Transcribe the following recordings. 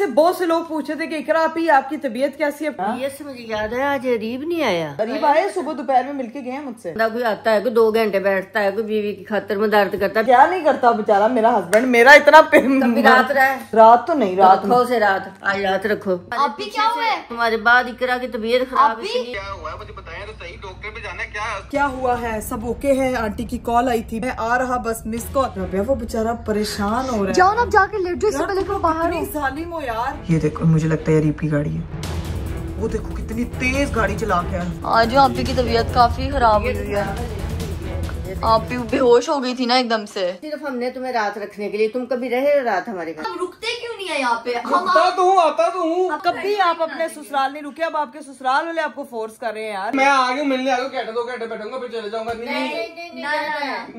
बहुत से लोग पूछे थे कि इकरा आपी आपकी तबीयत कैसी है। तबीयत से मुझे याद है आज अरीब नहीं आया। अरीब आए सुबह दोपहर में मिलके गए मुझसे। कोई आता है, कोई 2 घंटे बैठता है, कोई बीवी की खातिर में दर्द करता है। क्या नहीं करता बेचारा मेरा हस्बैंड, मेरा इतना कभी रात रहा है। रात तो नहीं, रात रखो से रात, आज रात रखो। आप क्या हुआ है? तुम्हारे बाद इकरा की तबीयत खराब है। क्या हुआ है मुझे बताया तो सही, डॉक्टर पे जाना है। क्या हुआ है? सब ओके है। आंटी की कॉल आई थी, मैं आ रहा बस मिस कॉल। वो बेचारा परेशान हो रहा है। जाओ ना, जाके लेट जाओ, इससे पहले कि वो बाहर हो। सालिम हो यार। ये देखो, मुझे लगता है अरीब की गाड़ी है। वो देखो कितनी तेज गाड़ी चला के आया। आज आपी की तबीयत काफी खराब हुई है। आप भी बेहोश हो गई थी ना एकदम से। सिर्फ हमने तुम्हें रात रखने के लिए, तुम कभी रहे रात हमारे घर? हम रुकते क्यों नहीं है यहाँ पे? आता तो हूँ। कभी आप अपने ससुराल नहीं रुके, अब आपके ससुराल वाले आपको फोर्स कर रहे हैं यार। मैं आ गया मिलने आ गया, 2 घंटे बैठूंगा फिर चले जाऊंगा।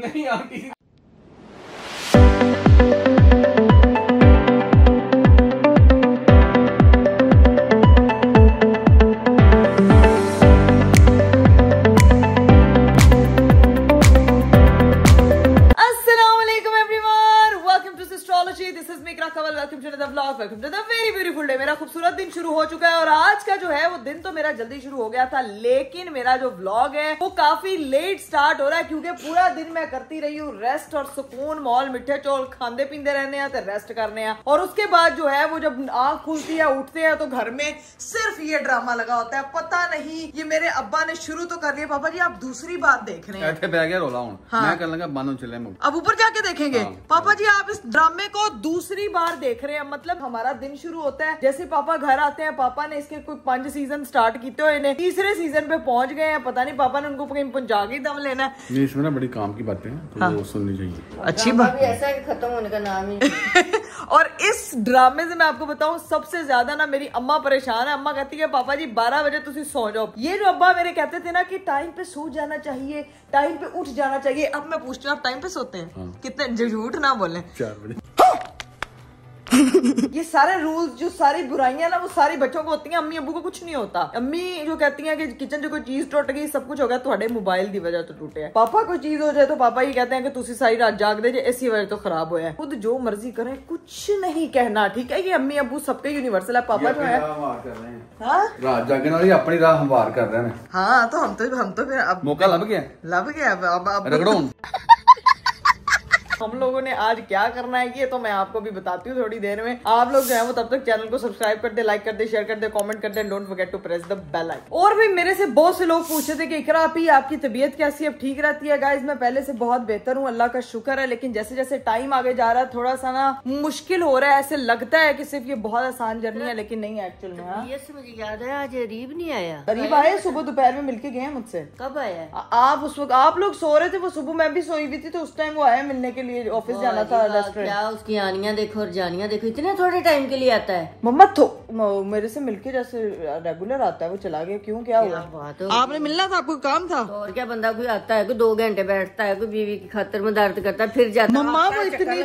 नहीं आंटी। मेरा खूबसूरत दिन शुरू हो चुका है और आज का जो है वो दिन तो मेरा जल्दी शुरू हो गया था, लेकिन मेरा जो व्लॉग है वो काफी लेट स्टार्ट हो रहा है क्योंकि पूरा दिन मैं करती रही हूँ रेस्ट और सुकून। मॉल मिठे चौल खांदे पींदे रहने हैं तो रेस्ट करने हैं, और उसके बाद जो है वो जब आंख खुलती है उठते हैं तो घर में सिर्फ ये ड्रामा लगा होता है। पता नहीं ये मेरे अब्बा ने शुरू तो कर लिया। पापा जी आप दूसरी बात देख रहे हैं। अब ऊपर जाके देखेंगे। पापा जी आप इस ड्रामे को दूसरी बार देख रहे हैं। मतलब हमारा दिन शुरू होता है जैसे पापा घर आते हैं। पापा ने इसके कोई 5 सीजन स्टार्ट किए हुए हैं, 3रे सीजन पे पहुंच गए हैं। पता नहीं पापा ने उनको कहीं पहुंचा के दम लेना है। इसमें ना बड़ी काम की बातें हैं तो वो सुननी चाहिए। अच्छी बात ऐसा है कि खत्म होने का नाम ही और इस ड्रामे से मैं आपको बताऊं सबसे ज्यादा ना मेरी अम्मा परेशान है। अम्मा कहती है पापा जी 12 बजे तुम सो जाओ। ये जो अब्बा मेरे कहते थे ना कि टाइम पे सो जाना चाहिए, टाइम पे उठ जाना चाहिए। अब मैं पूछती हूँ आप टाइम पे सोते हैं? हाँ। कितने झूठ ना बोले। 4 बजे। ये सारे रूल्स जो सारी बुराइयां ना वो सारी बच्चों को होती हैं, अम्मी अब्बू को कुछ नहीं होता। अम्मी जो कहती हैं कि किचन जो कोई चीज टूट गई सब कुछ हो गया थोड़े मोबाइल की वजह तो टूटे है। पापा कोई चीज हो जाए तो पापा ही कहते हैं कि तुसी सारी रात जाग दे इसी वजह तो खराब हुआ है। खुद जो मर्जी करें कुछ नहीं कहना, ठीक है? ये अम्मी अब्बू सबके यूनिवर्सल है। पापा जो है रात जागने वाली अपनी राह हमवार कर रहे हैं। हाँ तो हम तो फिर अब मौका लब गया अब रगड़ो। हम लोगों ने आज क्या करना है ये तो मैं आपको भी बताती हूँ थोड़ी देर में। आप लोग जो है वो तब तक चैनल को सब्सक्राइब कर दे, लाइक कर दे, शेयर कर दे, कमेंट कर दे, don't forget to press the bell icon. और भी मेरे से बहुत से लोग पूछे थे कि इकरा आपी आपकी तबीयत कैसी है, अब ठीक रहती है? गाइज मैं पहले से बहुत बेहतर हूँ, अल्लाह का शुक्र है। लेकिन जैसे जैसे टाइम आगे जा रहा है थोड़ा सा ना मुश्किल हो रहा है। ऐसे लगता है कि सिर्फ ये बहुत आसान जर्नी है, लेकिन नहीं एक्चुअल में। तबीयत से मुझे याद है आज अरीब नहीं आया। अरीब आए सुबह दोपहर में मिलके गए मुझसे। कब आया? आप उस वक्त आप लोग सो रहे थे, वो सुबह मैं भी सोई हुई थी तो उस टाइम वो आया मिलने के लिए। ऑफिस जाना था। क्या उसकी आनियां देखो और जानियां देखो, इतने थोड़े टाइम के लिए आता है। मम्मा तो मेरे से मिलके जैसे रेगुलर आता है वो चला गया। क्यों क्या हुआ? आपने मिलना था, आपको काम था? तो और क्या, बंदा कोई आता है, कोई 2 घंटे बैठता है, कोई बीवी की खातिर में दर्द करता है फिर जाता है। मम्मा वो इतनी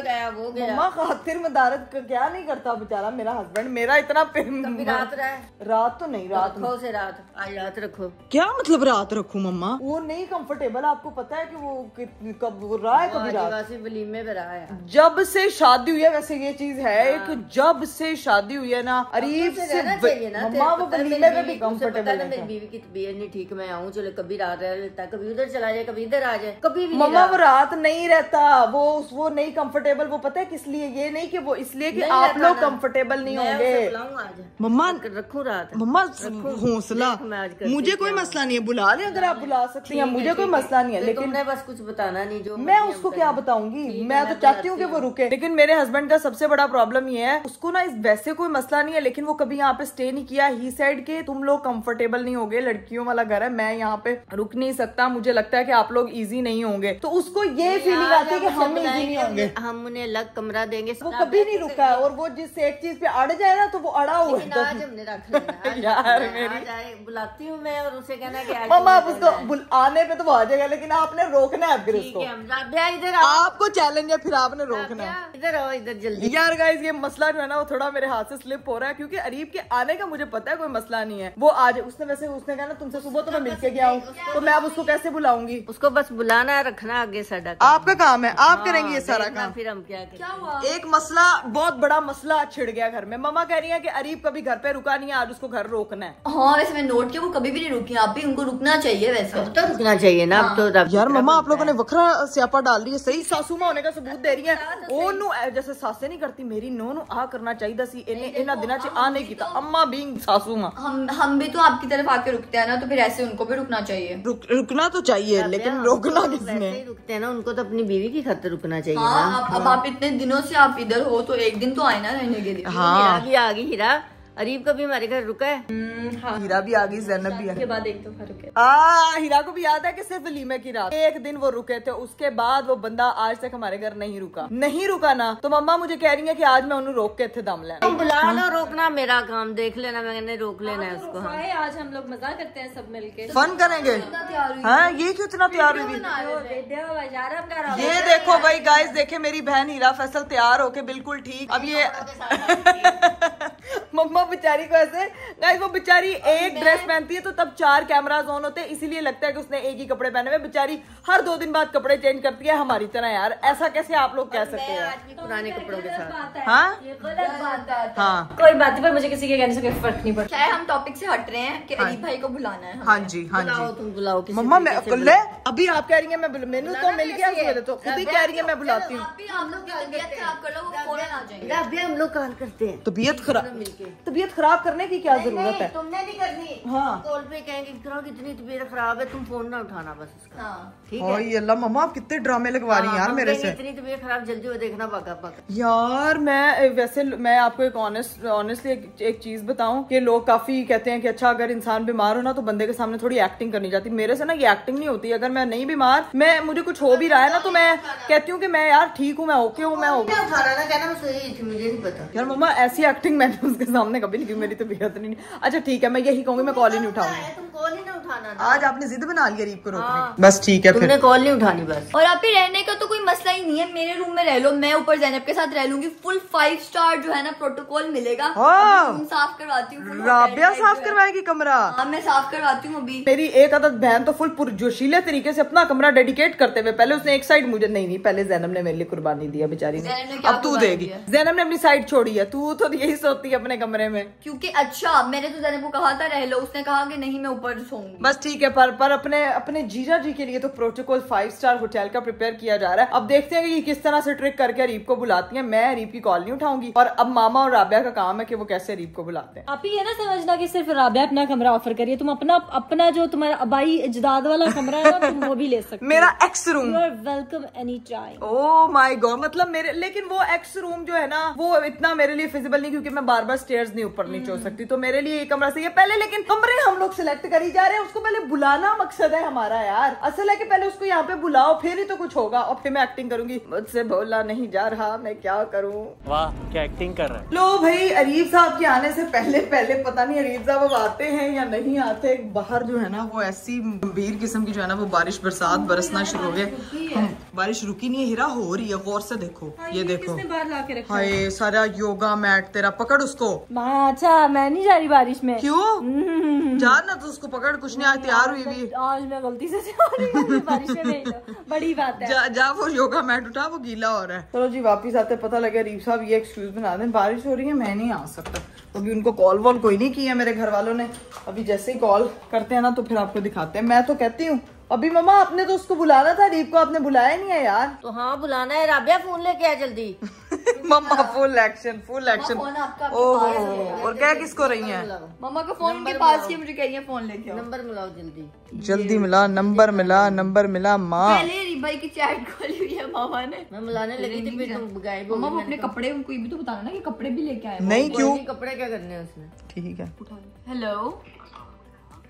मम्मा खातिर में दर्द क्या नहीं करता बेचारा मेरा हस्बैंड, मेरा इतना रात रहा है। रात तो नहीं, रात रखो से रात, आज रात रखो। क्या मतलब रात रखूं मम्मा? वो नहीं कंफर्टेबल। आपको पता है कि वो कब रहा है? कभी रात वलीमे में रहा है जब से शादी हुई है। वैसे ये चीज है कि जब से शादी हुई है ना अरीब से मम्मा वो वलीमे में भी कंफर्टेबल है। मेरी बीवी की तबीयत नहीं ठीक, मैं आऊँ चलो कभी रात रह लेता, कभी उधर चला जाए, कभी इधर आ जाए, कभी भी मम्मा वो रात नहीं रहता। वो नहीं कंफर्टेबल। वो पता है किस लिए? ये नहीं कि वो इसलिए कि आप लोग कंफर्टेबल नहीं होंगे। मम्मा रखूं रात। मम्मा हौसला, मुझे कोई मसला नहीं है, बुला लें अगर आप बुला सकती हैं, मुझे कोई मसला नहीं है। लेकिन मैं बस कुछ बताना नहीं, जो मैं उसको क्या बताऊंगी। मैं तो चाहती हूँ कि वो रुके, लेकिन मेरे हस्बैंड का सबसे बड़ा प्रॉब्लम ये है, उसको ना इस वैसे कोई मसला नहीं है लेकिन वो कभी यहाँ पे स्टे नहीं किया। ही साइड के तुम लोग कंफर्टेबल नहीं होगे, लड़कियों वाला घर है, मैं यहाँ पे रुक नहीं सकता, मुझे लगता है कि आप लोग इजी नहीं होंगे। तो उसको ये फीलिंग आती है कि हम इजी नहीं होंगे, हम उन्हें अलग कमरा देंगे। वो कभी नहीं रुका है और वो जिस एक चीज पे अड़ जाए ना तो वो अड़ा हुआ है। आज हमने रख लेना यार मेरी बुलाती हूँ मैं और उसे कहना कि मम्मा आप उसको आने पे तो वो आ जाएगा, लेकिन आपने रोकना है फिर उसको। आपको चैलेंज है, फिर आपने रोकना है। इधर आओ, इधर जल्दी। यार गाइस ये मसला जो है ना वो थोड़ा मेरे हाथ से स्लिप हो रहा है, क्योंकि अरीब के आने का मुझे पता है कोई मसला नहीं है, वो आज उसने कहा ना तुमसे सुबह तो मैं मिलके गया हूँ, तो मैं अब उसको कैसे बुलाऊंगी? उसको बस बुलाना रखना आगे साडा आपका काम है, आप करेंगे ये सारा काम। फिर हम क्या करें? क्या हुआ? एक मसला, बहुत बड़ा मसला छिड़ गया घर में। मम्मा कह रही है कि अरीब कभी घर पे रुका नहीं है, आज उसको घर रोकना है। हाँ वैसे मैं नोट किया, वो कभी भी नहीं रुकी, आप भी उनको रुकना चाहिए वैसे। अब तो रुकना चाहिए ना, अब तो रब यार मम्मा आप लोगों ने वखरा स्यापा डाल रही है, सही सासू मां होने का सबूत दे रही है। ओनू जैसे सासे नहीं करती, मेरी नोनू आ करना चाहिए सी, इन्हें दिना च आ नहीं कीता, अम्मा बीइंग सासू मां। हम भी तो आपकी तरफ आके रुकते हैं ना, तो फिर ऐसे उनको भी रुकना चाहिए। रुकना तो चाहिए, लेकिन रोकना किसने? वैसे ही रुकते हैं ना, उनको तो अपनी बीवी की खातिर रुकना चाहिए ना। हाँ अब आप इतने दिनों से आप इधर हो, तो एक दिन तो आए ना रहने के लिए। हीरा भी आ गई। हीरा अरीब कभी हमारे घर रुका है? हीरा भी आ गई, जैनब भी आ गई। बाद एक तो रुके। हीरा को भी याद है कि सिर्फ वलीमे की रात एक दिन वो रुके थे, उसके बाद वो बंदा आज तक हमारे घर नहीं रुका ना। तो मम्मा मुझे कह रही है कि आज मैं उन्हें रोक के थे दम लेना। तुम बुला लो, रोकना मेरा काम, देख लेना, मैंने रोक लेना है उसको। हाँ आज हम लोग मजा करते हैं सब मिलके। फन करेंगे। हाँ ये क्यों इतना तैयार हुई? ये देखो भाई गाइस, देखे मेरी बहन हीरा फैसल तैयार होके बिल्कुल ठीक। अब ये मम्मा बेचारी को ऐसे गाइस, वो बेचारी एक ड्रेस पहनती है तो तब 4 कैमरास ऑन होते हैं, इसीलिए लगता है कि उसने एक ही कपड़े पहने हुए। बेचारी हर 2 दिन बाद कपड़े चेंज करती है हमारी तरह। यार ऐसा कैसे आप लोग कह सकते हैं? पुराने कपड़ों के साथ। हाँ हाँ कोई बात नहीं, पर मुझे किसी के कहने से कोई फर्क नहीं पड़ता। क्या है, हम टॉपिक से हट रहे हैं कि अरीब भाई को बुलाना है। हाँ जी हाँ बुलाओ, जी तुम बुलाओ किसी मम्मा। तरीके से मैं बुलाओ। अभी आप कह रही है मैं मेनू तो मिल गया, तो खुद ही कह रही है मैं बुलाती हूँ। हम लोग की तबीयत खराब कर लो, वो फौरन आ जाएंगे। अभी हम लोग कॉल करते हैं। तबीयत खराब करने की क्या जरूरत है? तुमने नहीं करनी। हाँ कॉल पे कहेंगे कितनी तबीयत खराब है, तुम फोन ना उठाना बस उसका। ठीक है। ओए अल्लाह मम्मा आप कितने ड्रामे लगवा रही हैं यार मेरे से। इतनी तबीयत खराब जल्दी वो देखना पका। यार मैं आपको एक ऑनेस्टली एक चीज बताऊं कि लोग काफी कहते हैं कि अच्छा अगर इंसान बीमार हो ना तो बंदे के सामने थोड़ी एक्टिंग करनी जाती। मेरे से ना ये एक्टिंग नहीं होती। अगर मैं नहीं बीमार, मुझे कुछ हो भी रहा है ना, तो मैं कहती हूँ कि मैं यार ठीक हूँ, मैं ओके हूँ, मैं ओके। मुझे नहीं पता यार मम्मा ऐसी एक्टिंग मैंने उसके सामने कभी नहीं की, मेरी तबीयत नहीं। अच्छा ठीक है, मैं यही कहूंगी, मैं कॉल ही नहीं उठाऊंगी। तुम कॉल ही ना उठाना। आज आपने जिद बना लिया रीप को रोकने। बस ठीक है फिर। तुमने कॉल नहीं उठानी बस। और आप ही रहने का तो कोई मसला ही नहीं है, मेरे रूम में रह लो, मैं ऊपर जैनब के साथ रह लूंगी। फुल 5 स्टार जो है ना प्रोटोकॉल मिलेगा। रूम साफ करवाती हूँ। राबिया साफ करवाएगी कमरा? हाँ मैं साफ करवाती हूँ अभी। मेरी एक आदत बहन तो फुल पुरजोशीले तरीके से अपना कमरा डेडिकेट करते हुए, पहले उसने एक साइड मुझे नहीं पहले जैनब ने मेरे लिए कुर्बानी दिया बेचारी ने। अब तू देगी। जैनब ने अपनी साइड छोड़ी है, तू तो यही सोती है अपने कमरे में। क्योंकि अच्छा मैंने तो जैनब को कहा था रह लो, उसने कहा कि नहीं मैं ऊपर सोऊंगी। बस ठीक है, पर अपने जीजा जी के लिए तो प्रोटोकॉल 5 स्टार होटल का प्रिपेयर किया जा रहा है। अब देखते हैं कि किस तरह से ट्रिक करके अरीब को बुलाती है। मैं अरीब की कॉल नहीं उठाऊंगी, और अब मामा और राबिया का काम है कि वो कैसे अरीब को बुलाते हैं। आप ही ये ना समझना कि सिर्फ राबिया अपना कमरा ऑफर करिए, तुम अपना जो तुम्हारा अबाई इजदाद वाला कमरा है ना, तुम वो भी ले सकते हो। मेरा ex room. You are welcome any time. Oh my god, मतलब मेरे, लेकिन वो एक्स रूम जो है ना वो इतना मेरे लिए फिजिबल नहीं, क्योंकि मैं बार बार स्टेयर्स नहीं ऊपर नीचे हो सकती। तो मेरे लिए ये कमरा सही है पहले, लेकिन कमरे हम लोग सिलेक्ट करी जा रहे हैं, उसको पहले बुलाना मकसद है हमारा। यार असल है कि पहले उसको यहाँ पे बुलाओ, फिर ही तो कुछ होगा। और फिर मैं एक्टिंग करूंगी, मुझसे बोला नहीं जा रहा, मैं क्या करूं। वाह क्या एक्टिंग कर रहा है। लो भाई, अरीब साहब के आने से पहले पता नहीं अरीब साहब अब आते हैं या नहीं आते। बाहर जो है ना वो ऐसी गंभीर किस्म की जो है ना वो बारिश बरसात बरसना शुरू हो गए। बारिश रुकी नहीं है हीरा, हो रही है, गौर से देखो। ये देखो हाय, सारा योगा मैट तेरा, पकड़ उसको। अच्छा मैं नहीं जा रही बारिश में। क्यों? जा ना तो उसको पकड़, कुछ नहीं, आज तैयार हुई भी। आज मैं गलती से बारिश में नहीं तो बड़ी बात है। जा वो योगा मैट उठा, वो गीला हो रहा है। चलो जी वापिस आते पता लगे अरीब साहब ये एक्सक्यूज बना दें, बारिश हो रही है मैं नहीं आ सकता। अभी उनको कॉल वॉल कोई नहीं किया मेरे घर वालों ने। अभी जैसे ही कॉल करते हैं ना तो फिर आपको दिखाते हैं। मैं तो कहती हूँ अभी मम्मा आपने तो उसको बुलाना था, अरीब को आपने बुलाया नहीं है यार। तो हाँ बुलाना है। राबिया फोन लेके आ जल्दी। मम्मा फुल एक्शन और क्या किसको रही है? मम्मा का फोन उनके पास ही, मुझे कह रही है फोन लेके आओ। नंबर मिलाओ जल्दी मिला, नंबर मिला माँ। पहले अरीब भाई की चैट खोली हुई है मामा ने। मैं मिलाने लगी थी, फिर तुम गायब हो। मम्मा वो अपने कपड़े उनको ये भी तो बताना ना कि कपड़े भी लेके आए। नहीं क्यों? कपड़े क्या करने हैं उसने? ठीक है। हेलो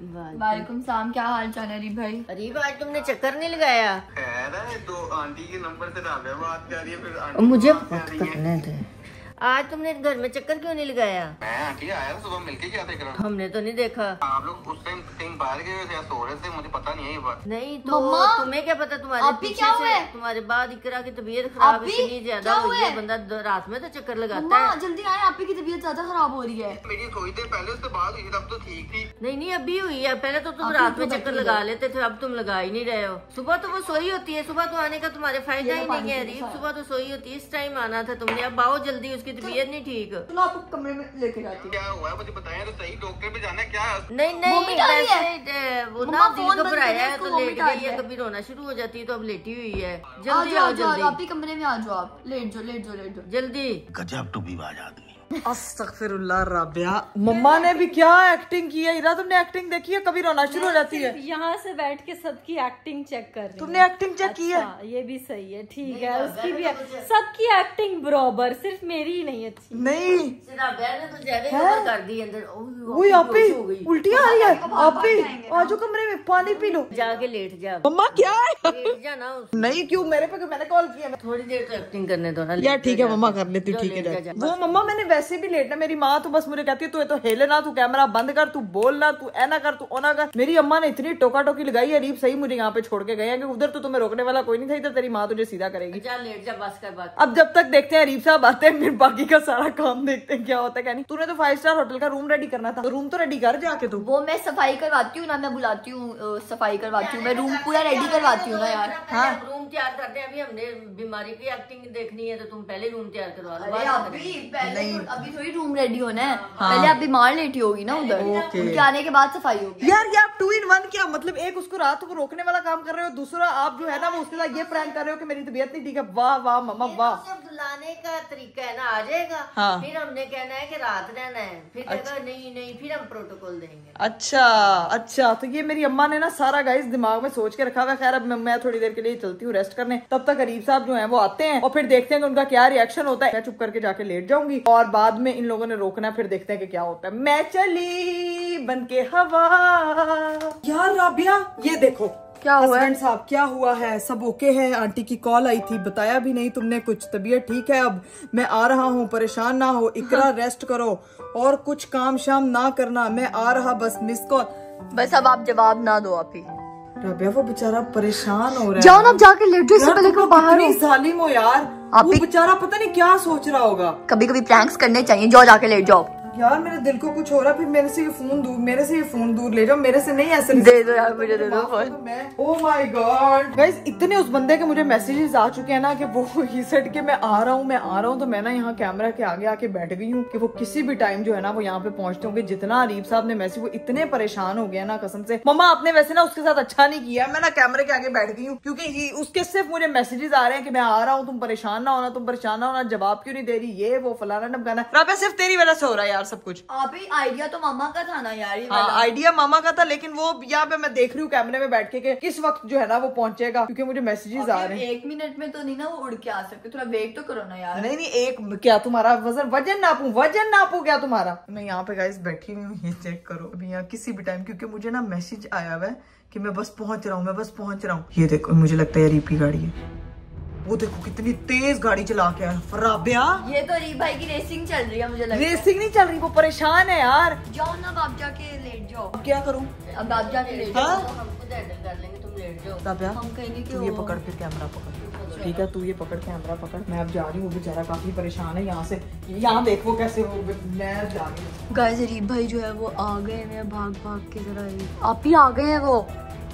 वालेकुम सलाम, क्या हाल चाल है अरीब भाई? अरीब आज तुमने चक्कर नहीं लगाया? तो आंटी के नंबर से ना बात कर रही है, फिर मुझे बात करने थे। आज तुमने घर में चक्कर क्यों नहीं लगाया? मैं आंटी आया था सुबह मिलके क्या देख रहा? हमने तो नहीं देखा। आप लोग उस टाइम बाहर गए थे, सो रहे थे, मुझे पता नहीं है ये बात। नहीं तो तुम्हें क्या पता, तुम्हारे पीछे से तुम्हारे बाद इकरा की तबीयत खराब इतनी ज्यादा हुई है, बंदा रात में तो चक्कर लगाता है। जल्दी आए, आपी की तबीयत ज्यादा खराब हो रही है। मेरी थोड़ी देर पहले उससे बात हुई, तब तो ठीक थी। नहीं अभी हुई है, पहले तो तुम रात में चक्कर लगा लेते थे, अब तुम लगा ही नहीं रहे हो। सुबह तो वो सोई होती है, सुबह तो आने का तुम्हारे फायदा ही नहीं है। रीत सुबह तो सोई होती है, इस टाइम आना था तुमने। अब आओ जल्दी, उसकी तबीयत नहीं ठीक। चलो आपको कमरे में लेके जाती हूँ। क्या हुआ है मुझे बताया तो सही, डॉक्टर पे जाना है क्या? नहीं वो ना दिल घबराया है तो लेट गई है, कभी रोना शुरू हो जाती है तो अब लेटी हुई है। जल्दी आओ जल्दी, आपी कमरे में आ जाओ, आप लेट जाओ जल्दी। गजब टूबीबाज आदमी। अस्तगफिरुल्लाह राबिया, मम्मा ने भी क्या एक्टिंग की है। इरा तुमने एक्टिंग देखी है? कभी रोना शुरू हो जाती है। यहाँ से बैठ के सबकी एक्टिंग चेक कर रही तुमने एक्टिंग चेक की है? ये भी सही है, ठीक है, उसकी भी सबकी एक्टिंग बराबर, सिर्फ मेरी ही नहीं अच्छी। नहीं ने तो ज्यादा कर दी अंदर। वही आपी उल्टी आ रही है। आपी आजो कमरे में, पानी पी लो, जाके लेट जा। मम्मा क्या है? लेट जा ना। नहीं क्यों, मेरे पे मैंने कॉल किया। थोड़ी देर तो एक्टिंग करने दो ना यार ठीक है मम्मा, कर लेती हूँ, ठीक है। वो मम्मा मैंने वैसे भी लेटना, मेरी माँ तो बस मुझे कहती है तू तो हिले ना, तू कैमरा बंद कर, तू बोल ना, तू ऐना कर, तू ओना कर। मेरी अम्मा ने इतनी टोका टोकी लगाई है, अरीब सही मुझे यहाँ पे छोड़ के गए हैं कि उधर तो तुम्हें रोकने वाला कोई नहीं था, इधर तेरी माँ तुझे सीधा करेगी। लेट जा, बस कर बात। अब जब तक देखते हैं अरीब साहब आते हैं, फिर बाकी का सारा काम देखते हैं क्या होता है क्या नहीं। तूने तो 5 स्टार होटल का रूम रेडी करना था, तो रूम तो रेडी कर जाके तू। वो मैं सफाई करवाती हूँ ना, मैं बुलाती हूँ, सफाई करवाती हूँ, मैं रूम पूरा रेडी करवाती हूँ ना यार। हाँ रूम तैयार करते हैं, अभी हमने बीमारी की एक्टिंग देखनी है तो तुम पहले रूम तैयार करवा लो। अभी थोड़ी रूम रेडी होना है, पहले आप बीमार लेटी होगी ना उधर, उनके आने के बाद सफाई होगी। यार ये आप 2 in 1 क्या मतलब, एक उसको रात को रोकने वाला काम कर रहे हो, दूसरा आप जो है ना वो उसके साथ ये प्रैंक कर रहे हो कि मेरी तबीयत नहीं ठीक है। वाह वाह मम्मा वाह। बुलाने का तरीका है ना, आ जाएगा। हाँ। फिर हमने कहना है कि रात रहना है, फिर अच्छा। नहीं फिर हम प्रोटोकॉल देंगे। अच्छा तो ये मेरी अम्मा ने ना सारा गाइस दिमाग में सोच के रखा हुआ। खैर अब मैं थोड़ी देर के लिए चलती हूँ रेस्ट करने, तब तक अरीब साहब जो है वो आते हैं और फिर देखते हैं कि उनका क्या रिएक्शन होता है। मैं चुप करके जाके लेट जाऊंगी और बाद में इन लोगों ने रोकना, फिर देखते हैं कि क्या होता है। मैं चली बनके हवा। यार राबिया ये देखो क्या हुआ है साहब, क्या हुआ है? सब ओके है? आंटी की कॉल आई थी, बताया भी नहीं तुमने कुछ। तबीयत ठीक है? अब मैं आ रहा हूँ, परेशान ना हो। इकरा रेस्ट करो और कुछ काम शाम ना करना, मैं आ रहा, बस मिस कॉल। बस अब आप जवाब ना दो। आप ही राबिया वो बेचारा परेशान हो रहा है। जाओ ना, जाके लेट जाओ, इससे पहले कि वो बाहर हो। जालिम हो यार, वो बेचारा पता नहीं क्या सोच रहा होगा। कभी कभी प्रैंक्स करने चाहिए। जाओ जाके लेट जाओ। यार मेरे दिल को कुछ हो रहा है, फिर मेरे से ये फोन दूर ले जाओ, मेरे से नहीं ऐसे दे दो यार, मुझे दे दो phone. Oh my God guys, इतने उस बंदे के मुझे मैसेजेस आ चुके हैं ना कि वो ही सेट के मैं आ रहा हूँ। तो मैं ना यहाँ कैमरा के आगे आके बैठ गई हूँ कि वो किसी भी टाइम जो है ना वो यहाँ पे पहुंचते होंगे। जितना अरीब साहब ने मैसेज, वो इतने परेशान हो गया ना कसम से। मम्मा आपने वैसे ना उसके साथ अच्छा नहीं किया, मैं ना कैमरे के आगे बैठ गई हूँ क्योंकि उसके सिर्फ मुझे मैसेजेस आ रहे हैं कि मैं आ रहा हूँ, तुम परेशान ना होना, जवाब क्यों नहीं दे रही, ये वो फलाना ढमकाना। राबिया सिर्फ तेरी वजह से हो रहा है यार सब कुछ। आप आइडिया तो मामा का था ना यार। हाँ आइडिया मामा का था, लेकिन वो यहाँ पे मैं देख रही हूँ कैमरे में बैठ के किस वक्त जो है ना वो पहुंचेगा, क्योंकि मुझे मैसेजेस आ रहे हैं। 1 मिनट में तो नहीं ना वो उड़ के आ सकते, थोड़ा वेट तो करो ना यार। नहीं एक क्या तुम्हारा वजन नापू क्या तुम्हारा? मैं यहाँ पे गाइस बैठी हुई हूँ, ये चेक करो अभी यहाँ किसी भी टाइम, क्योंकि मुझे ना मैसेज आया हुआ है कि मैं बस पहुंच रहा हूँ। ये देखो मुझे लगता है रीप की गाड़ी है। वो देखो कितनी तेज गाड़ी चला के आया राबिया। ये तो रीप भाई की रेसिंग चल रही है, मुझे लगता है। रेसिंग नहीं चल रही, वो परेशान है यार। जाओ ना आप जाके लेट जाओ। अब क्या करूं? अब आप जाके लेट जाओ। हम खुद हैंडल कर लेंगे, तुम लेट जाओ। राबिया हम कहेंगे कि तू ये पकड़ फिर कैमरा पकड़, ठीक है? तू ये पकड़ कैमरा पकड़, मैं अब जा रही हूँ। बेचारा काफी परेशान है, यहाँ से यहाँ देख वो कैसे हो, मैं जा रही हूँ। गाइस रीप भाई जो है वो आ गए हैं, भाग के जरा आप ही आ गए हैं वो।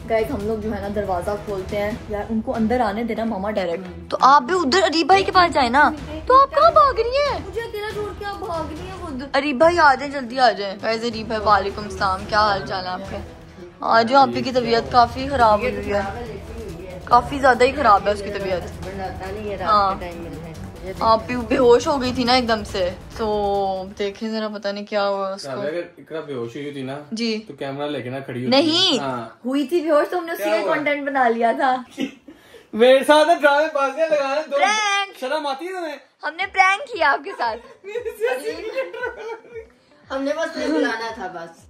गाइस हम लोग जो है ना दरवाजा खोलते हैं यार, उनको अंदर आने देना मामा डायरेक्ट। तो आप भी उधर अरीब भाई के पास जाए ना। तो आप कहाँ भाग रही हैं? मुझे अकेला छोड़ के आप भाग रही हैं खुद। अरीब भाई आ जाए, जल्दी आ जाए। गाइस अरीब भाई वालेकुम सलाम, क्या हाल चाल है आपके? आज आप की तबीयत काफी खराब हुई है, काफी ज्यादा ही खराब है उसकी तबीयत। हाँ आप भी बेहोश हो गई थी ना एकदम से, तो देखे जरा पता नहीं क्या हुआ उसको। अगर इकरा बेहोश हुई थी ना जी तो कैमरा लेके ना खड़ी नहीं हाँ। हुई थी बेहोश, तो हमने उसका कंटेंट बना लिया था। मेरे साथ ड्रामे बाजियां लगाने दो, प्रैंक। शर्म आती है तुम्हें? हमने प्रैंक किया आपके साथ। हमने बस बुलाना था बस।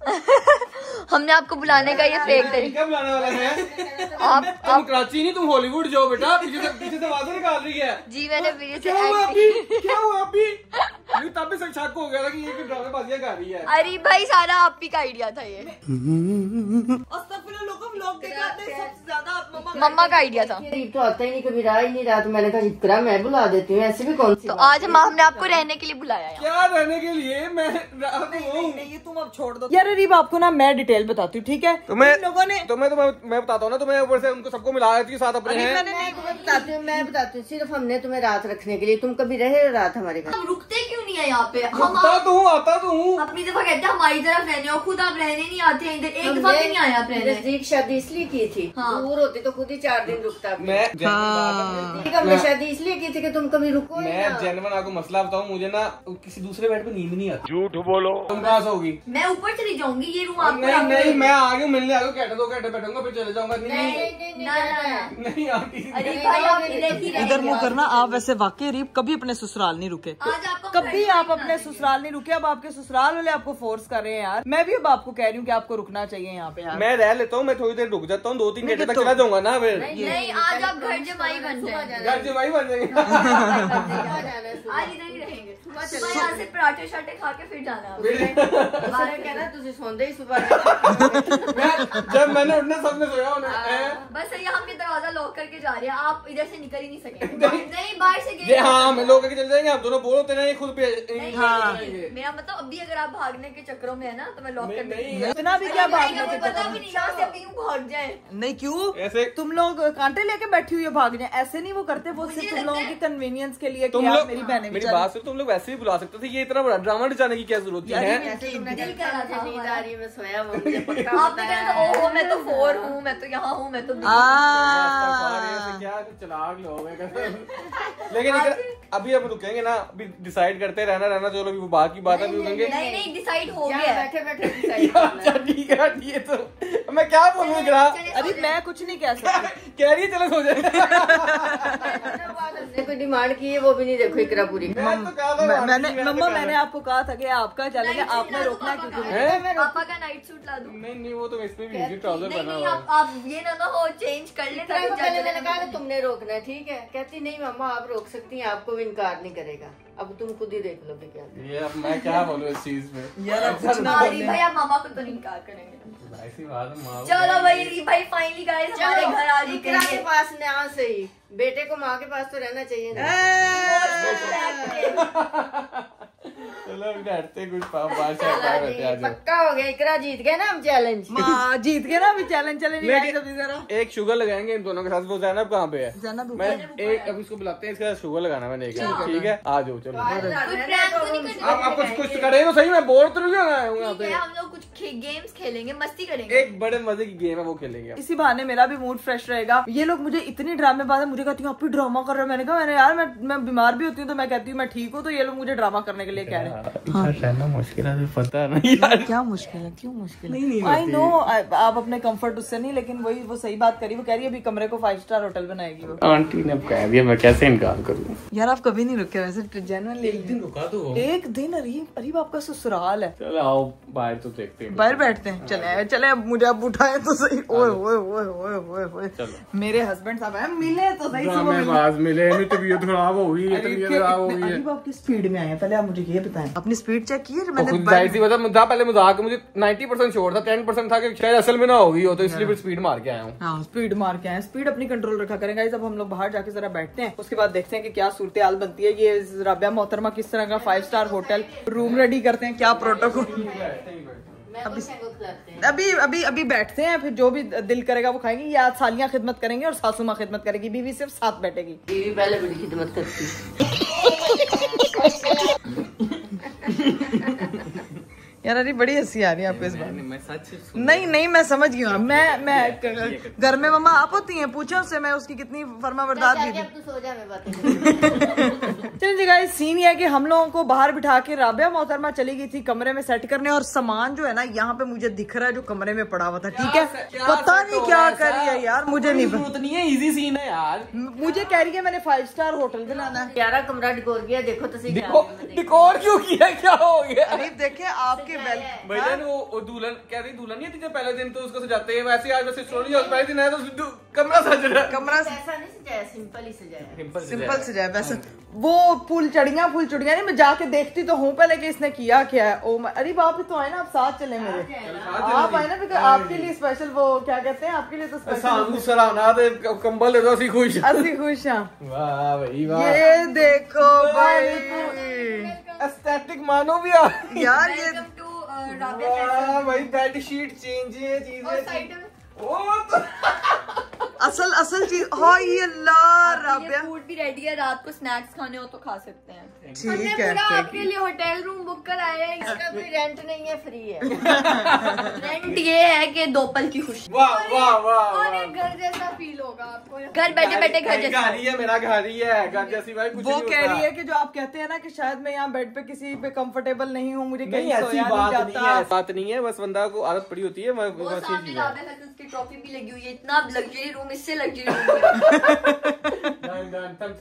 हमने आपको बुलाने का ये फेक तरीका बुलाने वाला है। आप तुम कराची नहीं, तुम हॉलीवुड जाओ बेटा। पीछे से आवाजें निकाल रही है। जी मैंने क्या हुआ अभी? तब भी शक हो गया था कि ये ड्रामेबाजियां कर रही है। अरे भाई सारा आप ही का आइडिया था ये। मम्मा का आइडिया था। तो आता ही नहीं, कभी रहा ही नहीं रहा, तो मैंने कहा इकरा मैं बुला देती हूँ, ऐसे भी कौन सी। तो आज हमने आपको रहने के लिए बुलाया है। क्या रहने के लिए? मैं नहीं, तुम अब छोड़ दो यार। अरीब आपको ना मैं डिटेल बताती हूँ, ठीक है? तुम्हें लोगों ने मैं बताता हूँ ना, तुम्हें ऊपर से उनको सबको मिला देती हूँ साथ अपने हैं। मैं बताती हूँ, सिर्फ हमने तुम्हें रात रखने के लिए, तुम कभी रहे रात हमारे घर? हम रुकते क्यों नहीं है यहाँ पे? हम आता तो हूँ अपनी दफा कहते हैं हमारी तरफ रहने हो, खुद आप रहने नहीं आते हैं इधर, एक दफा भी नहीं आया आप रहने। नजदीक शादी इसलिए की थी, दूर होती तो खुद ही 4 दिन रुकता। मैं शादी इसलिए की थी कि तुम कभी रुको। मैं जेन्युइन आपको मसला बताऊँ, मुझे ना किसी दूसरे बेड पे नींद नहीं आती। झूठ बोलो। तुम कहाँ सोगी? मैं ऊपर चली जाऊंगी, ये रूम आपको। नहीं, मैं आ गया मिलने आ गया, 2 घंटे बैठूंगा फिर चले जाऊंगा। नहीं आती। इधर मुंह करना। आप वैसे वाकई अरीब कभी अपने ससुराल नहीं रुके, कभी आप अपने ससुराल नहीं रुके। अब आपके ससुराल वाले आपको फोर्स कर रहे हैं यार। मैं भी अब आपको कह रही हूँ कि आपको रुकना चाहिए यहाँ पे यार। मैं रह लेता हूँ, मैं थोड़ी देर रुक जाता हूँ, 2-3 घंटे तक चला जाऊंगा ना फिर। नहीं, आज आप घर जमाई बन जाएंगे। घर जमाई बन जाएंगे। आज इधर ही रहेंगे, सुबह यहाँ से पराठे शाठे खा के फिर जाना। कहना तुझे सोंदे ही सुबह। जब मैंने उठने सबने सोया बस ये हम ये दरवाजा लॉक करके जा रहे हैं, आप इधर से निकल ही नहीं सकेंगे। नहीं, बाहर से गए। हाँ, हम लोग चले जाएंगे, आप दोनों बोलो तेरे खुद पे। मेरा मतलब अभी अगर आप भागने के चक्करों में है ना, तो मैं लॉक कर दूंगी। इतना भी क्या भागने के पता भी नहीं यहाँ से अभी क्यों भाग जाए। नहीं, क्यों ऐसे तुम लोग कांटे लेके बैठी हुई है भागने? ऐसे नहीं वो करते, वो सिर्फ तुम लोगों की कन्वीनियंस के लिए। तुम लोग मेरी बहनें मेरी बात सुनो, तुम लोग वैसे भी बुला सकते थे, ये इतना बड़ा ड्रामा डिजाने की क्या जरूरत है? दिल कर रहा था, नींद आ रही है, मैं सोया वो आपने कहा था ओहो मैं तो 4 हूँ, मैं तो यहाँ हूँ, मैं तो क्या चलाक लोग हैं। लेकिन अभी अब रुकेंगे ना, अभी डिसाइड करते रहना चलो, अभी वो बात की बात है, अभी रुकेंगे। नहीं, डिसाइड हो गया, बैठे बैठे ठीक है। तो मैं क्या बोलूँ? अरे मैं कुछ नहीं कह सकती। कह रही है चलो सो जाए। कोई डिमांड की है वो भी नहीं देखो इकरा पूरी। मैंने आपको कहा था कि आपका चलेगा, आपने रोकना क्योंकि पापा का नाइट सूट ला दूं। नहीं, वो तो इसमें भी ट्राउजर बना नहीं, हुआ। आप ये ना हो चेंज कर ले। पहले मैंने कहा तुमने रोकना है, ठीक है? कहती नहीं मम्मा आप रोक सकती हैं, आपको भी इनकार नहीं करेगा। अब तुम खुद ही देख लोगे क्या। ये अब मैं क्या बोलूँ इस चीज में यार? भाई आप मामा को तो नहीं इनकार करेंगे। ऐसी बात है। चलो भाई फाइनली गाइस हमारे घर आ गए। इकरा के पास ना सही, बेटे को माँ के पास तो रहना चाहिए ना। चलो बैठते कुछ पक्का हो गया, इकरा जीत गए ना हम चैलेंज। जीत गए ना अभी चैलेंज। एक शुगर लगाएंगे इन दोनों के साथ। वो जैनब कहाँ पे है? जैनब मैं एक अभी इसको बुलाते हैं, इसके साथ शुगर लगाना मैंने एक। ठीक है आ जाओ चलो। आप कुछ करें तो सही, मैं बोर तो नहीं यहाँ पे। हम लोग कुछ गेम्स खेलेंगे, मस्ती करेंगे। एक बड़े मजे की गेम है वो खेलेंगे। इसी बहाने मेरा भी मूड फ्रेश रहेगा। ये लोग मुझे इतनी ड्रामेबाज है, मुझे कहती हूँ आप भी ड्रामा कर रहे हो। मैंने कहा यार मैं बीमार भी होती हूँ तो मैं कहती हूँ मैं ठीक हूँ, तो ये लोग मुझे ड्रामा करने के लिए कह रहे हैं। रहना मुश्किल है, पता नहीं यार। क्या मुश्किल है? क्यों मुश्किल? नहीं आई नो आप अपने कंफर्ट उससे नहीं, लेकिन वही वो सही बात करी। वो कह रही है अभी कमरे को 5 स्टार होटल बनाएगी वो। आंटी ने कह दिया, मैं कैसे इनकार करूँ? यार आप कभी नहीं रुके वैसे जेन्युइनली। एक दिन रुका दो, एक दिन। अरीब आपका ससुराल है। चलो आओ बाहर तो देखते हैं। बाहर बैठते हैं। चले अब मुझे अब उठाए तो सही। ओए मेरे हस्बैंड साहब हैं, मिले तो सही। मिले तबीयत खराब हो गई है। अरीब आप किस स्पीड में आए हैं? पहले आप मुझे ये बताएं, अपनी स्पीड चेक की है? मैंने पहले मजाक, मुझे 90% श्योर था, 10% था कि शायद असल में ना होगी हो, तो इसलिए फिर स्पीड मार के आया हूँ। हाँ स्पीड मार के आए। स्पीड अपनी कंट्रोल रखा करेंगे। अब हम लोग बाहर जाके जरा बैठते हैं, उसके बाद देखते हैं कि क्या सूरत हाल बनती है। ये राबिया मोहतरमा किस तरह का 5 स्टार होटल रूम रेडी करते हैं, क्या प्रोटोकॉल। अभी बैठते हैं, फिर जो भी दिल करेगा वो खाएंगे। या सालियां खिदमत करेंगे और सासू माँ खिदमत करेगी, बीवी सिर्फ साथ बैठेगी। बीवी पहले बड़ी खिदमत करती। यार अरे बड़ी हंसी आ रही है आपको इस बार। नहीं मैं समझ गई हूँ। मैं घर में मम्मा आप होती हैं, पूछो उससे मैं उसकी कितनी फर्माबरदार थी। चलिए जी गाइस, सीन ये है कि हम लोगों को बाहर बिठा के राबिया मोहतरमा चली गई थी कमरे में सेट करने, और सामान जो है ना यहाँ पे मुझे दिख रहा है जो कमरे में पड़ा हुआ था। ठीक है, पता नहीं क्या कर रही है यार, मुझे नहीं है। इजी सीन है यार। मुझे कह रही है मैंने 5 स्टार होटल बनाना है। प्यारा कमरा डिकोर किया, देखो तो डिकोर क्यों किया, क्या हो गया? अरे देखे आपके ओके वेल भैया वो दुल्हन कह रही दुल्हन नहीं थी जब पहले दिन तो उसको सजाते हैं वैसे आज वैसे स्टोरी और पहले दिन आया तो कमरा सज रहा है। कमरा ऐसा नहीं सजाया, सिंपल ही सजाया। सिंपल सजाया वैसे। वो फूल चढ़िया नहीं, मैं जाके देखती तो हूँ पहले कि इसने किया क्या है। ओ अरे आप तो आए ना, आप साथ चले मेरे, आप आए ना बिकॉज़ आपके लिए स्पेशल वो क्या कहते हैं आपके लिए तो स्पेशल सराहना दे कंबल दे दो असि खुश हैं। वाह भाई वाह, ये देखो भाई एस्थेटिक मानो भी यार ये वाह भाई बेड शीट चेंज है चीजें असल चीज। हाय अल्लाह राबिया फूड भी रेडी है, रात को स्नैक्स खाने हो तो खा सकते हैं। ठीक है। आपके लिए होटल रूम बुक कराया है, इसका कोई रेंट नहीं है, फ्री है। रेंट ये है कि 2 पल की खुशी। वाह वाह वाह और एक घर जैसा फील होगा आपको। घर बैठे बैठे घर जैसा। घर ही है मेरा, घर ही है, घर जैसी भाई कुछ वो नहीं कह होता। रही है कि जो आप कहते हैं ना कि शायद मैं यहाँ बेड पे किसी पे कंफर्टेबल नहीं हूँ, मुझे नहीं कहीं ऐसी सोया बात नहीं नहीं जाता। है, बात नहीं है, बस बंदा को आदत पड़ी होती है। वो सामने राबिया फैसल की ट्रॉफी भी लगी हुई है, इतना लग्जरी रूम, इससे luxury room.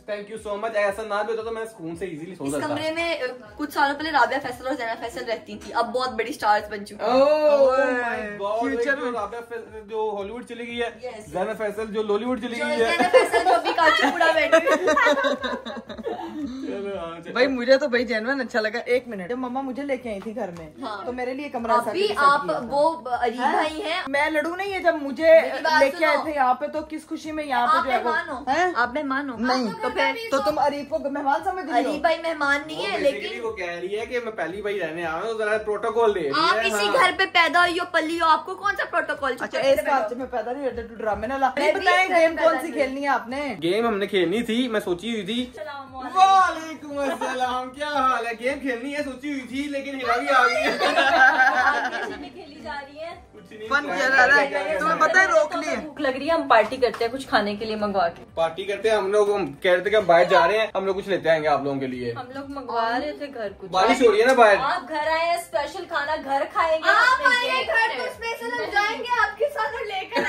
Thank you so much. ऐसा ना भी होता तो मैं सुकून से इजीली सो इस सकता। कमरे में कुछ सालों पहले राबिया फैसल और ज़ैना फैसल रहती थी, अब बहुत बड़ी स्टार्स बन चुकी हैं। फ्यूचर में राबिया फैसल जो हॉलीवुड चली गई है, Yes. ज़ैना फैसल जो लॉलीवुड चली गई ज़ैना है। फैसल जो अभी काचीपुरा बैठी हुई है। चलो, हाँ, चलो। भाई मुझे तो भाई जेन्युइन अच्छा लगा। 1 मिनट, जब मम्मा मुझे लेके आई थी घर में हाँ। तो मेरे लिए कमरा अभी आप वो अरीब भाई हैं, मैं लड़ू नहीं है जब मुझे मेरी बात लेके आए सुनो। थे यहाँ पे तो किस खुशी में यहाँ आप पे जो है वो मेहमान हो, हैं? आप मेहमान हो। नहीं तो फिर तो तुम अरीब को मेहमान समझ रही हो? अरीब भाई मेहमान नहीं है, लेकिन वो कह रही है कि मैं पहली बार रहने आया हूँ, जरा प्रोटोकॉल दे रही आप है। इसी हाँ। घर पे पैदा हुई हो, पली हो, आपको कौन सा प्रोटोकॉल? अच्छा इस बात से मैं पैदा नहीं रहता, तू ड्रामे ना ला। नहीं बताए गेम कौन सी खेलनी है आपने? गेम हमने खेलनी थी, मैं सोची हुई थी। वालेकुम अस्सलाम, क्या हाल है? गेम खेलनी है सोची हुई थी, लेकिन हिरा भी आ गई है। खेली जा रही है। कुछ नहीं फन किया जा रहा है, तुम्हें पता है रोक लिए। भूख लग रही है, हम पार्टी करते हैं कुछ खाने के लिए मंगवा के। पार्टी करते हैं हम लोग, हम कह रहे थे कि हम बाहर जा रहे हैं, हम लोग कुछ लेते आएंगे आप लोगों के लिए। हम लोग मंगवा रहे थे घर कुछ। बारिश हो रही है ना बाहर। आप घर आए हैं, स्पेशल खाना घर खाएंगे। आप अपने आए घर तो स्पेशल हम जाएंगे आपके साथ और लेकर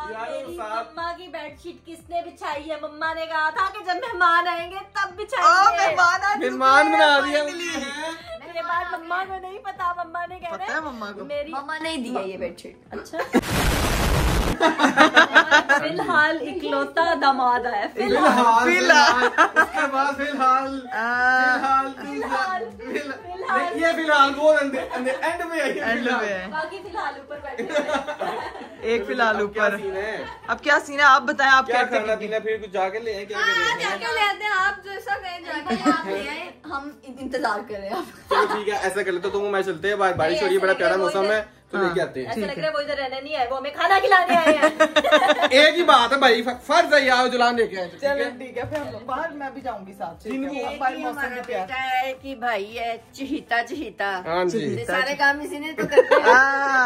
यार, मेरी साथ- मम्मा की बेडशीट किसने बिछाई है? मम्मा ने कहा था कि जब मेहमान आएंगे तब बिछाएंगे। मेहमान आ चुके मेहमान बना हैं, दिया finally। मेरे बाद मम्मा को नहीं पता, मम्मा ने पता है कहना मम्मा को। मेरी मम्मा नहीं दी है ये बेडशीट। अच्छा फिलहाल इकलौता दामाद आया। फिलहाल उसके बाद फिलहाल ये फिलहाल वो एंड में आई है। एंड में बाकी फिलहाल ऊपर बैठे। एक फिलहाल अब क्या ऊपर। सीन है? अब क्या सीन है आप बताएं, आप क्या क्या करना पीना फिर कुछ जाके ले क्या जाके लेते हैं, आप जैसा कहें जाके आप ले आए, हम इंतजार कर रहे हैं आप। चलो ठीक है, ऐसा कर लेते तुम मैं चलते हैं, बारिश हो रही है, बड़ा प्यारा मौसम है, तो लेके आते हैं। ऐसा लग रहा है वो इधर रहने नहीं आए, वो हमें खाना खिलाने आए हैं। एक ही बात है भाई, फर्ज है आओ जुलान लेके आए। चलो ठीक है, फिर हम लोग बाहर, मैं भी जाऊंगी साथ। ठीक है, अब बाहर मौसम भी प्यारा। बेटा है कि भाई है चहीता चहीता, हाँ जी। ये सारे काम इसी ने तो करते हैं।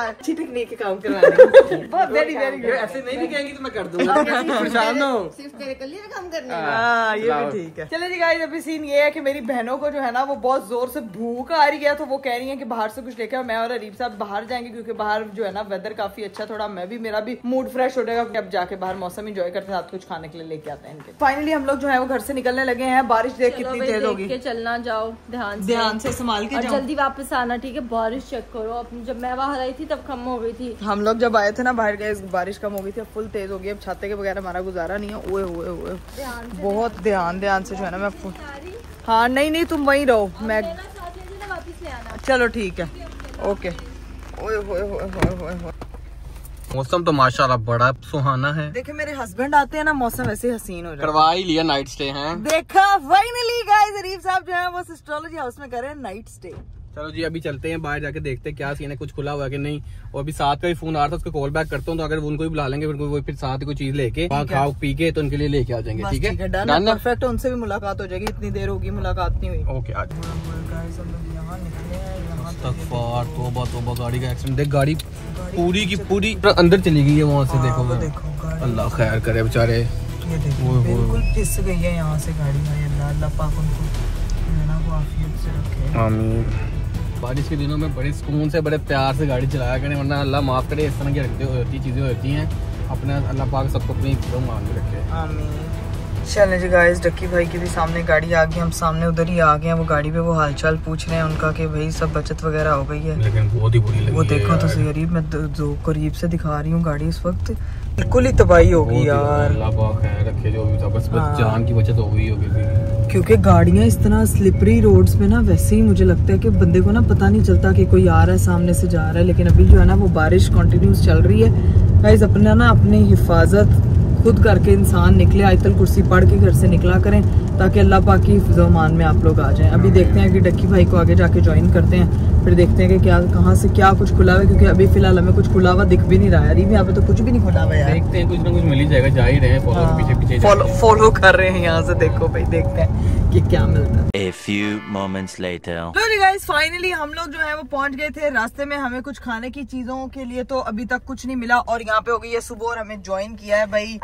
अच्छी टेक्निक के काम करवाने। Very very good. ऐसे नहीं भी कहेंगी तो मैं कर दूंगा। परेशान हो। सिर्फ तेरे कल ही काम करने हैं। हाँ ये भी ठीक है। चले जी गाइस, अभी सीन ये है कि मेरी बहनों को जो है ना वो बहुत जोर से भूख आ रही है, तो वो कह रही है कि बाहर से कुछ लेके आओ। मैं और अरीब साहब बाहर जाएंगे क्योंकि बाहर जो है ना वेदर काफी अच्छा, थोड़ा मैं भी मेरा भी मूड फ्रेश हो जाएगा। अब जाके बाहर मौसम एंजॉय करते हैं, साथ कुछ खाने के लिए लेके आते हैं इनके। फाइनली हम लोग जो है वो घर से निकलने लगे हैं। बारिश देख चलो कितनी भाई, तेज देख होगी। के चलना, जाओ ध्यान से संभाल के और जाओ। जल्दी वापस आना, ठीक है? बारिश चेक करो, अब जब मैं बाहर आई थी तब कम हो गई थी। हम लोग जब आए थे ना बाहर गए, बारिश कम हो गई थी, अब फुल तेज हो गई। अब छाते के बगैर हमारा गुजारा नहीं है। ओए ओए ओए, बहुत ध्यान से जो है ना मैं हाँ नहीं तुम वहीं रहो, मैं वापस ले आना। चलो ठीक है, ओके। ओए ओए ओए ओए ओए। मौसम तो माशाल्लाह बड़ा सुहाना है। देखिए मेरे हस्बैंड आते हैं ना, मौसम ऐसे हसीन हो जाता करवा ही लिया नाइट स्टे हैं। है। देखा फाइनली गाइस, अरीब साहब जो है वो एस्ट्रोलॉजी हाउस में कर रहे हैं नाइट स्टे। चलो जी अभी चलते हैं बाहर, जाके देखते हैं क्या सीन है, कुछ खुला हुआ है कि नहीं। और अभी साथ का ही फोन आ रहा था, उसको कॉल बैक करता हूँ, तो अगर उनको भी बुला लेंगे फिर साथ ही कोई चीज लेके खाओ पी के तो उनके लिए लेके आ जाएंगे। ठीक है डन, परफेक्ट। उनसे भी मुलाकात हो जाएगी, इतनी देर होगी मुलाकात नहीं हुई। ओके आज तौबा तौबा, गाड़ी का एक्सीडेंट देख, गाड़ी पूरी की पूरी अंदर चली गई है वहाँ से। देखो अल्लाह खैर करे बेचारे, ये देखो बिल्कुल पिस गई है यहाँ से गाड़ी। अल्लाह पाक उनको आफियत से रखे। आमीन। बारिश के दिनों में बड़े सुकून से बड़े प्यार से गाड़ी चलाया करें, वरना अल्लाह माफ करे इस तरह की होती चीजें होती हैं। अपने अल्लाह पाक सबको अपनी मान के रखे। आमीन। चलें जी गाइस, डक्की भाई की भी सामने गाड़ी आ गई, हम सामने उधर ही आ गए हैं। वो गाड़ी पे वो हालचाल पूछ रहे हैं उनका कि भाई सब बचत वगैरह हो गई है, लेकिन बहुत ही बुरी लगी। वो देखो तो सही गरीब, मैं जो करीब से दिखा रही हूँ गाड़ी इस वक्त बिल्कुल ही तबाही होगी यार। अल्लाह पाक खैर रखे, जो भी था बस जान की बचत हो गई होगी। क्योंकि गाड़ियां इस तरह स्लिपरी रोड्स पे ना, वैसे ही मुझे लगता है कि बंदे को ना पता नहीं चलता कि कोई आ रहा है सामने से जा रहा है। लेकिन अभी जो है ना वो बारिश कंटिन्यूस चल रही है गाइस, अपना ना अपनी हिफाजत खुद करके इंसान निकले, आयतल कुर्सी पढ़ के घर से निकला करें ताकि अल्लाह पाक की हिफ्ज़-ओ-अमान में आप लोग आ जाएं। अभी देखते हैं कि डक्की भाई को आगे जाके ज्वाइन करते हैं, फिर देखते हैं कि क्या कहाँ से क्या कुछ खुला हुआ है, क्योंकि अभी फिलहाल हमें कुछ खुला हुआ दिख भी नहीं रहा है। अभी यहाँ पे तो कुछ भी नहीं खुला हुआ है। देखते हैं कुछ ना कुछ मिल ही जाएगा, जा ही रहे हैं, पीछे फॉलो कर रहे हैं यहाँ से। देखो भाई देखते हैं कि क्या मिलता है। A few moments later. लो जी गाइस, फाइनली हम लोग जो है वो पहुंच गए थे। रास्ते में हमें कुछ खाने की चीजों के लिए तो अभी तक कुछ नहीं मिला, और यहाँ पे हो गई है सुबह और हमें ज्वाइन किया है भाई।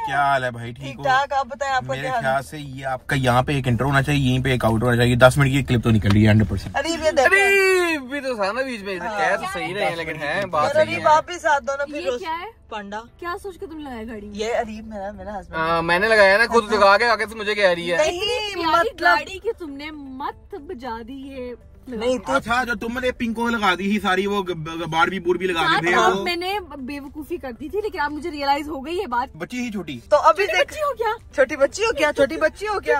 क्या हाल है भाई? ठीक हो? आप बताएं आपका मेरे क्या हाल है? ख्याल से ये आपका यहाँ पे एक इंट्रो होना चाहिए, यहीं पे एक आउट होना चाहिए। 10 मिनट की क्लिप तो निकल रही है 100%। अरे ये देखो, अरे भी तो था ना बीच में, कह तो सही रहे हैं लेकिन है बात सही है। वापिस आ दोनों फिर ये क्या है? पांडा क्या सोच के तुम लगाया गाड़ी में? ये अरीब मेरा हस्बैंड मैंने लगाया ना खुद, लगा के आगे से मुझे कह रही है। नहीं प्यारी मतलब गाड़ी की तुमने मत बजा दी ये। नहीं तो अच्छा, जो तुमने पिंको लगा दी थी सारी, वो बारबी भी लगा साथ थे आप वो मैंने बेवकूफी कर दी थी, लेकिन अब मुझे रियलाइज हो गई ये बात। बच्ची ही छोटी। तो अभी देख, बच्ची हो क्या? छोटी बच्ची हो क्या? छोटी बच्ची हो क्या?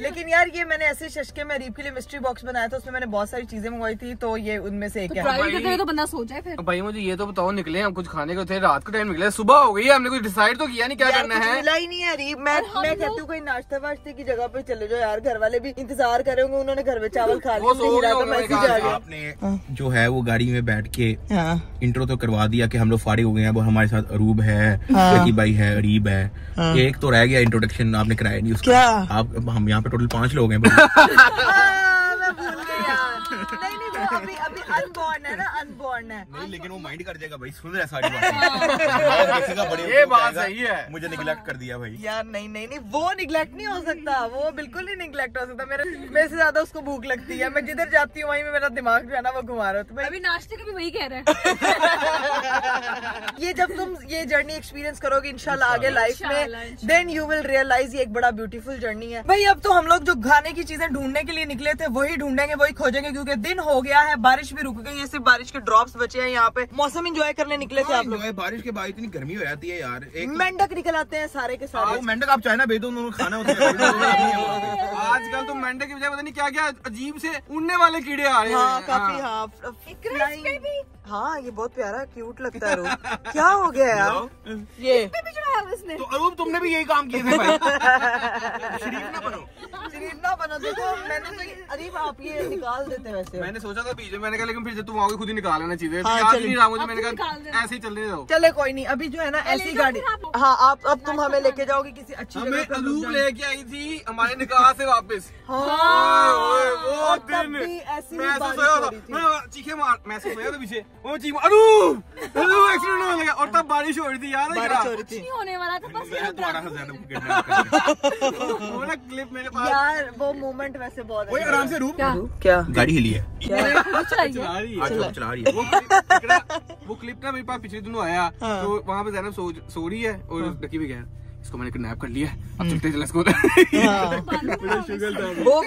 लेकिन यार ये मैंने ऐसे शशके में अरीब के लिए मिस्ट्री बॉक्स बनाया था, उसमें मैंने बहुत सारी चीजें मंगवाई थी, तो ये उनमें से एक है। ट्राई करते हुए तो बंदा सो जाए फिर। भाई मुझे ये तो बताओ, निकले हम कुछ खाने को थे, रात के टाइम निकले, सुबह हो गई है, हमने कुछ डिसाइड तो किया नहीं क्या यार करना कुछ है। मिला ही नहीं है अरीब। मैं कहती हूँ कोई नाश्ता वाश्ते की जगह पे चले जाओ यार, घर वाले भी इंतजार करे होंगे, उन्होंने घर में चावल खा वो सो लिया, गए मैसेज होंगे आ गया। आपने जो है वो गाड़ी में बैठ के हाँ। इंट्रो तो करवा दिया कि हम लोग फारिग हो गए हैं। वो हमारे साथ अरूब है, जकी भाई है, अरीब है। एक तो रह गया इंट्रोडक्शन, आपने कराया नहीं उसका। क्या? आप हम यहाँ पे टोटल 5 लोग हैं। मैं भूल गई यार। नहीं वो अभी अनबॉर्न है ना, अनबॉर्न है। नहीं लेकिन वो माइंड कर जाएगा भाई, सुन रहा है सारी बातें। ये बात सही है। मुझे निगलेक्ट कर दिया भाई। यार नहीं वो निगलेक्ट नहीं हो सकता, वो बिल्कुल नहीं निगलेक्ट हो सकता। मेरे से ज्यादा उसको भूख लगती है, मैं जिधर जाती हूँ वहीं में मेरा दिमाग जो है ना वो घुमा रहा है। अभी नाश्ते का भी वही कह रहा है। ये जब तुम ये जर्नी एक्सपीरियंस करोगे इंशाल्लाह आगे लाइफ में, देन यू विल रियलाइज ये एक बड़ा ब्यूटीफुल जर्नी है भाई। अब तो हम लोग जो खाने की चीजें ढूंढने के लिए निकले थे वही ढूंढेंगे, वही खोजेंगे, क्योंकि दिन हो गया है, बारिश भी रुक गई है, सिर्फ बारिश के ड्रॉप्स बचे हैं यहाँ पे। मौसम एंजॉय करने निकले थे आप लोग। बारिश के बाद इतनी गर्मी हो जाती है यार। एक मेंढक निकल आते हैं सारे के सारे। मेंढक आप चाइना भेज दो, उन्होंने खाना होता है। आजकल तो मेंढक की बजाय पता नहीं क्या क्या अजीब से उड़ने वाले कीड़े आ रहे हैं। हाँ काफी, हाँ ये बहुत प्यारा क्यूट लगता है। रूप क्या हो गया यार ये? तो अरूब तुमने भी यही काम किए थे भाई। शरीफ ना बनो। देखो मैंने तो अरीब आप ये निकाल देते वैसे। मैंने सोचा था बीच में, मैंने कहा लेकिन फिर जब तुम आओगे खुद ही निकाल लेना चीजें। हाँ, याद चलिए। नहीं रहा मुझे, मैंने कहा ऐसे ही चलने दो। चले कोई नहीं, अभी जो है ना ऐसी गाड़ी। हाँ आप अब तुम हमें लेके जाओगे किसी अच्छी हमें जगह पे। अरूब लेके आई थी हमारे निकाह से वापस। हाँ, वो और तब दिन भी ऐसी ही मैं बारिश सोया हो था, रही थी। मैं चीखे मार, मैं सोया था पीछे, वो चीख मार, अरूब एक्सीडेंट होने लगा, और तब बारिश हो रही थी यार। बारिश हो रही थी नहीं होने वाला था, बस मैं तुम्हारा ज्यादा वो ना क्लिप मेरे पास यार, वो मोमेंट वैसे बहुत वही आराम से रूप क्या गाड़ी हिली है। चला रही है। आज वो चला रही है। वो क्लिप ना मेरे पास पिछले दिनों आया, तो वहाँ पे ज़ैनब सो रही है और डकी भी गया, इसको मैंने किडनैप कर लिया, अब चलते चले इसको। वो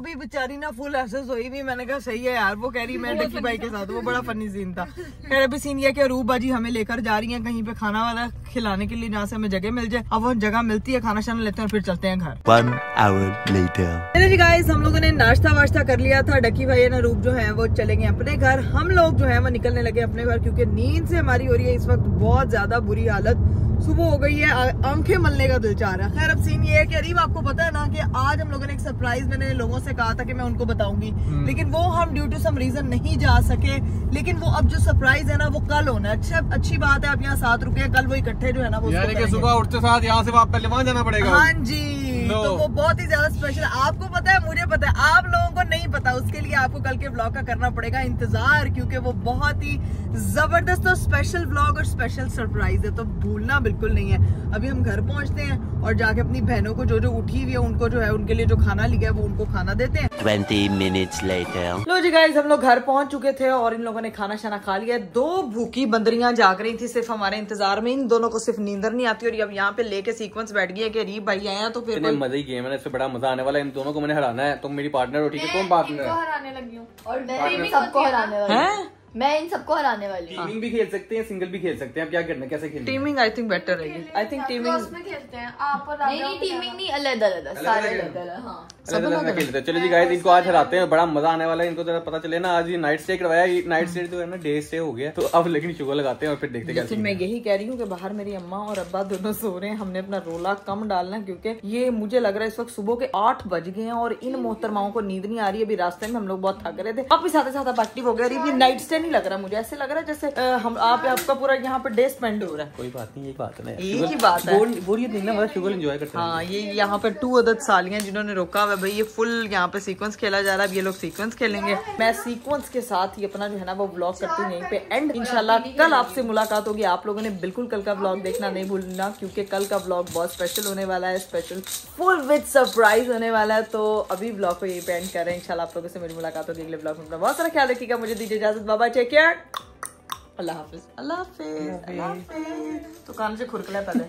भी बेचारी ना फुल एहसास हुई भी। मैंने कहा सही है यार, वो कह रही मैं डकी भाई के साथ। वो बड़ा फनी सीन था। खैर अभी सीन ये कि अरूब बाजी हमें लेकर जा रही है कहीं पे खाना वाला खिलाने के लिए, जहाँ से हमें जगह मिल जाए। अब वो जगह मिलती है, खाना शाना लेते हैं और फिर चलते हैं घर। 1 hour later. चलिए जी गाइस, हम लोगों ने नाश्ता वाश्ता कर लिया था। डकी भाई और अरूब जो है वो चले गए अपने घर, हम लोग जो है वो निकलने लगे अपने घर, क्योंकि नींद से हमारी हो रही है इस वक्त बहुत ज्यादा बुरी हालत। सुबह हो गई है, आंखें मलने का दिल चाह रहा है। खैर अब सीन ये है कि अरीब आपको पता है ना कि आज हम लोगों ने एक सरप्राइज, मैंने लोगों से कहा था कि मैं उनको बताऊंगी, लेकिन वो हम ड्यू टू सम रीजन नहीं जा सके। लेकिन वो अब जो सरप्राइज है ना वो कल होना है। अच्छा अच्छी बात है, आप यहाँ 7 रुपए कल वो इकट्ठे जो है ना वो यानी कि सुबह उठते साथ यहाँ से पहले वहाँ जाना पड़ेगा। हाँ जी, तो वो बहुत ही ज्यादा स्पेशल है। आपको पता है, मुझे पता है, आप लोगों को नहीं पता, उसके लिए आपको कल के व्लॉग का करना पड़ेगा इंतजार, क्योंकि वो बहुत ही जबरदस्त और स्पेशल व्लॉग और स्पेशल सरप्राइज है, तो भूलना बिल्कुल नहीं है। अभी हम घर पहुंचते हैं और जाके अपनी बहनों को जो जो उठी हुई है उनको जो है उनके लिए जो खाना लिखा है वो उनको खाना देते हैं। 20 minutes later. लो जी गाइस, हम लोग घर पहुंच चुके थे और इन लोगों ने खाना शाना खा लिया। 2 भूखी बंदरियां जाग रही थी सिर्फ हमारे इंतजार में। इन दोनों को सिर्फ नींदर नहीं आती और अब यहाँ पे लेके सीक्वेंस बैठ गया कि अरीब भाई आया तो फिर मजा ही गेम है, इससे बड़ा मजा आने वाला है। इन दोनों को मैंने हराना है। तुम मेरी पार्टनर हो, ठीक है? कौन पार्टनर है? हराने लगी हूँ और मैं सबको हराने वाली हूँ। मैं इन सबको हराने वाली हूँ। टीमिंग भी खेल सकते हैं, सिंगल भी खेल सकते हैं। आप क्या करना है, कैसे खेलना है? टीमिंग आई थिंक बेटर रहेगी। आई थिंक टीमिंग में खेलते हैं आप और नहीं टीमिंग नहीं, अलग-अलग सारे अलग-अलग। हाँ सब अलग खेलते हैं। चलो जी गाइस, इनको आज हराते हैं, बड़ा मजा आने वाला है। इनको जरा पता चले ना, आज ये नाइट स्टे करवाया, नाइट स्टे जो है ना डे स्टे हो गया, तो अब लेकिन शुगर लगाते हैं और फिर देखते हैं। लेकिन मैं यही कह रही हूँ कि बाहर मेरी अम्मा और अब्बा दोनों सो रहे हैं। हमने अपना रोला कम डालना, क्योंकि ये मुझे लग रहा है इस वक्त सुबह के 8 बज गए हैं और इन मोहतरमाओं को नींद नहीं आ रही है। अभी रास्ते में हम लोग बहुत थक रहे थे, आप भी साथ साथ एक्टिव हो गए। नाइट स्टे नहीं लग रहा मुझे, ऐसे लग रहा है जैसे हम आपका पूरा यहाँ पे डे स्पेंड हो रहा है। कोई बात नहीं, ये बात है, एक ही बात है। बोरियत नहीं ना, मतलब शुगर एंजॉय करते हैं। हाँ, ये यहाँ पे 2 अदद सालियां जिन्होंने रोका हुआ है भाई। ये फुल यहाँ पे सीक्वेंस खेला जा रहा है। अब ये लोग सीक्वेंस खेलेंगे, मैं सीक्वेंस के साथ ही अपना जो है ना वो व्लॉग करती हूँ यहीं पे एंड। इंशाल्लाह कल आपसे मुलाकात होगी। आप लोगों ने बिल्कुल कल का व्लॉग देखना नहीं भूलना, क्योंकि कल का व्लॉग बहुत स्पेशल होने वाला है, स्पेशल फुल विद सरप्राइज होने वाला है। तो अभी व्लॉग को यही पे एंड कर रहे हैं। इंशाल्लाह आप लोगों से मेरी मुलाकात होगी अगले व्लॉग में। अपना बहुत सारा ख्याल रखिएगा। मुझे दीजिए इजाजत, बाय, टेक केयर, अल्लाह हाफिज। अल्लाह हाफिज, अल्लाह हाफिज। तो कान से खुरकला पहले।